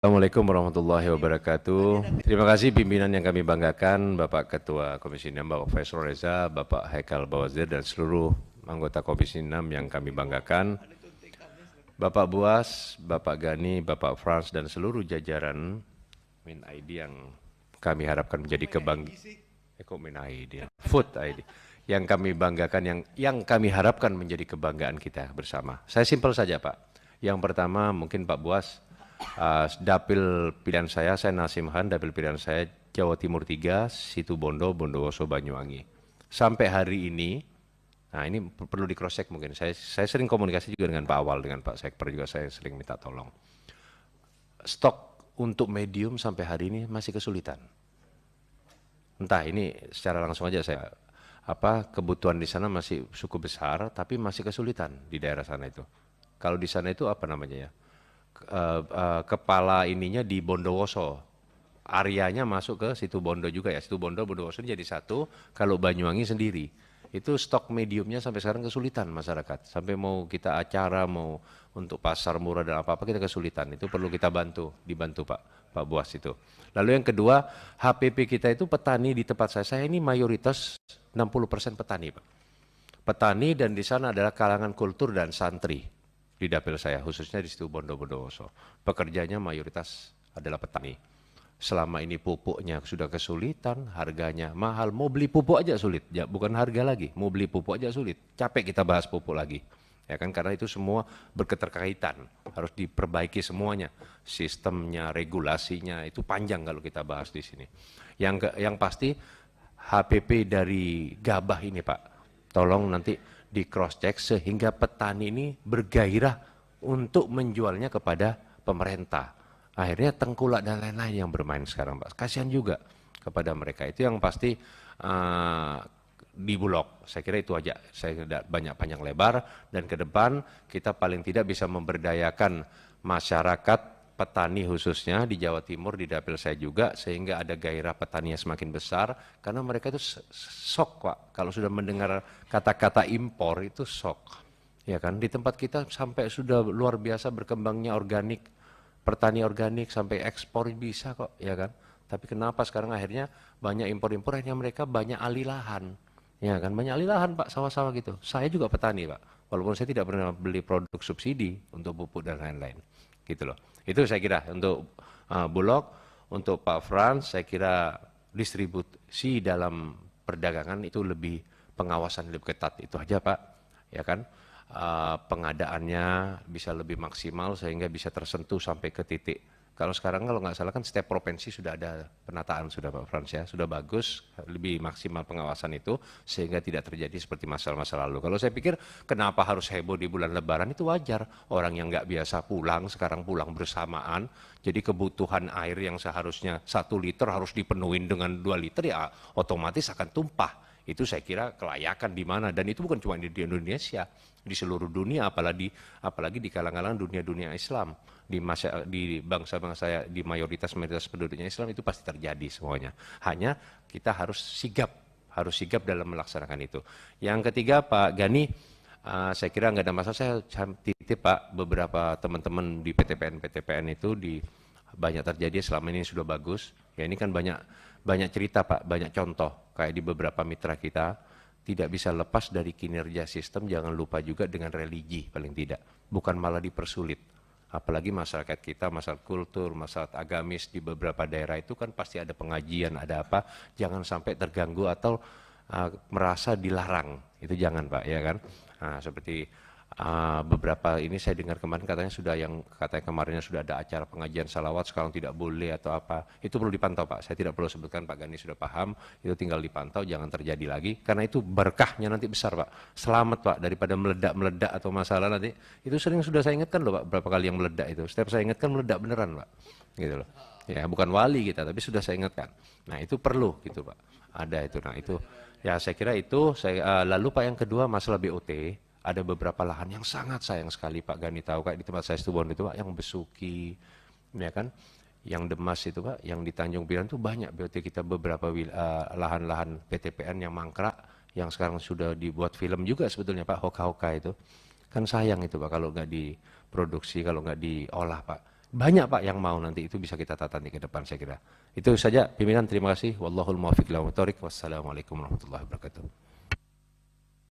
Assalamualaikum warahmatullahi wabarakatuh. Terima kasih pimpinan yang kami banggakan, Bapak Ketua Komisi 6, Bapak Faisal Reza, Bapak Haikal Bawazir, dan seluruh anggota Komisi 6 yang kami banggakan. Bapak Buas, Bapak Gani, Bapak Frans, dan seluruh jajaran Min ID yang kami harapkan menjadi Min ID, Food ID, yang kami banggakan, yang kami harapkan menjadi kebanggaan kita bersama. Saya simpel saja, Pak. Yang pertama mungkin Pak Buas, dapil pilihan saya Nasim Han, dapil pilihan saya Jawa Timur 3, Situbondo, Bondowoso, Banyuwangi. Sampai hari ini, nah ini perlu di cross check mungkin, saya sering komunikasi juga dengan Pak Awal, dengan Pak Sekper juga saya sering minta tolong. Stok untuk medium sampai hari ini masih kesulitan. Entah ini secara langsung aja saya, kebutuhan di sana masih cukup besar, tapi masih kesulitan di daerah sana itu. Kalau di sana itu apa namanya ya? Kepala ininya di Bondowoso, areanya masuk ke Situbondo juga ya, Situbondo Bondowoso jadi satu. Kalau Banyuwangi sendiri itu stok mediumnya sampai sekarang kesulitan masyarakat, sampai mau kita acara, mau untuk pasar murah dan apa-apa kita kesulitan. Itu perlu kita dibantu Pak Buas itu. Lalu yang kedua, HPP kita itu petani di tempat saya ini mayoritas 60% petani Pak, petani, dan di sana adalah kalangan kultur dan santri. Di dapil saya, khususnya di situ Bondowoso, pekerjanya mayoritas adalah petani. Selama ini pupuknya sudah kesulitan, harganya mahal, mau beli pupuk aja sulit, ya, bukan harga lagi, mau beli pupuk aja sulit. Capek kita bahas pupuk lagi, ya kan, karena itu semua berketerkaitan, harus diperbaiki semuanya, sistemnya, regulasinya, itu panjang kalau kita bahas di sini. Yang pasti HPP dari gabah ini Pak, tolong nanti di cross check sehingga petani ini bergairah untuk menjualnya kepada pemerintah. Akhirnya tengkulak dan lain-lain yang bermain sekarang Pak. Kasihan juga kepada mereka. Itu yang pasti di Bulog. Saya kira itu aja. Saya tidak banyak panjang lebar, dan ke depan kita paling tidak bisa memberdayakan masyarakat petani khususnya di Jawa Timur, di dapil saya juga, sehingga ada gairah petani yang semakin besar, karena mereka itu shock Pak, kalau sudah mendengar kata-kata impor itu shock, ya kan. Di tempat kita sampai sudah luar biasa berkembangnya organik, pertani organik sampai ekspor bisa kok, ya kan. Tapi kenapa sekarang akhirnya banyak impor-impor, akhirnya mereka banyak alih lahan, ya kan, banyak alih lahan Pak, sawah-sawah gitu. Saya juga petani Pak, walaupun saya tidak pernah beli produk subsidi untuk pupuk dan lain-lain, gitu loh. Itu saya kira untuk Bulog. Untuk Pak Frans, saya kira distribusi dalam perdagangan itu lebih, pengawasan lebih ketat, itu aja Pak, ya kan. Pengadaannya bisa lebih maksimal sehingga bisa tersentuh sampai ke titik. Kalau sekarang kalau nggak salah kan setiap provinsi sudah ada penataan sudah Pak Frans ya, sudah bagus, lebih maksimal pengawasan itu sehingga tidak terjadi seperti masa-masa lalu. Kalau saya pikir kenapa harus heboh di bulan Lebaran, itu wajar, orang yang nggak biasa pulang sekarang pulang bersamaan, jadi kebutuhan air yang seharusnya 1 liter harus dipenuhin dengan 2 liter, ya otomatis akan tumpah. Itu saya kira kelayakan di mana, dan itu bukan cuma di Indonesia, di seluruh dunia, apalagi di kalangan dunia Islam, di bangsa-bangsa, di mayoritas penduduknya Islam, itu pasti terjadi semuanya. Hanya kita harus sigap dalam melaksanakan itu. Yang ketiga Pak Gani, saya kira nggak ada masalah, saya titip Pak, beberapa teman-teman di PTPN itu banyak terjadi selama ini sudah bagus. Ya ini kan banyak cerita Pak, banyak contoh kayak di beberapa mitra kita. Tidak bisa lepas dari kinerja sistem, jangan lupa juga dengan religi paling tidak, bukan malah dipersulit. Apalagi masyarakat kita, masyarakat kultur, masyarakat agamis di beberapa daerah itu kan pasti ada pengajian, ada apa, jangan sampai terganggu atau merasa dilarang, itu jangan Pak, ya kan. Nah, seperti beberapa ini saya dengar kemarin katanya kemarinnya sudah ada acara pengajian salawat, sekarang tidak boleh atau apa, itu perlu dipantau Pak. Saya tidak perlu sebutkan, Pak Gani sudah paham, itu tinggal dipantau, jangan terjadi lagi, karena itu berkahnya nanti besar Pak, selamat Pak, daripada meledak atau masalah nanti. Itu sudah saya ingatkan loh Pak, berapa kali yang meledak itu, setiap saya ingatkan meledak beneran Pak, gitu loh. Ya bukan wali kita, tapi sudah saya ingatkan. Nah itu perlu gitu Pak, ada itu. Nah itu ya saya kira itu. Lalu Pak yang kedua masalah BOT, ada beberapa lahan yang sangat sayang sekali Pak Gani tahu, kayak di tempat saya Situbondo itu Pak, yang Besuki, ya kan, yang Demas itu Pak, yang di Tanjung Pinang itu banyak BOT kita, beberapa lahan-lahan PTPN yang mangkrak, yang sekarang sudah dibuat film juga sebetulnya Pak, hoka-hoka itu. Kan sayang itu Pak kalau nggak diproduksi, kalau nggak diolah Pak. Banyak Pak yang mau, nanti itu bisa kita tata di ke depan saya kira. Itu saja pimpinan, terima kasih. Wallahul muwaffiq ila aqwamit thoriq. Wassalamualaikum warahmatullahi wabarakatuh.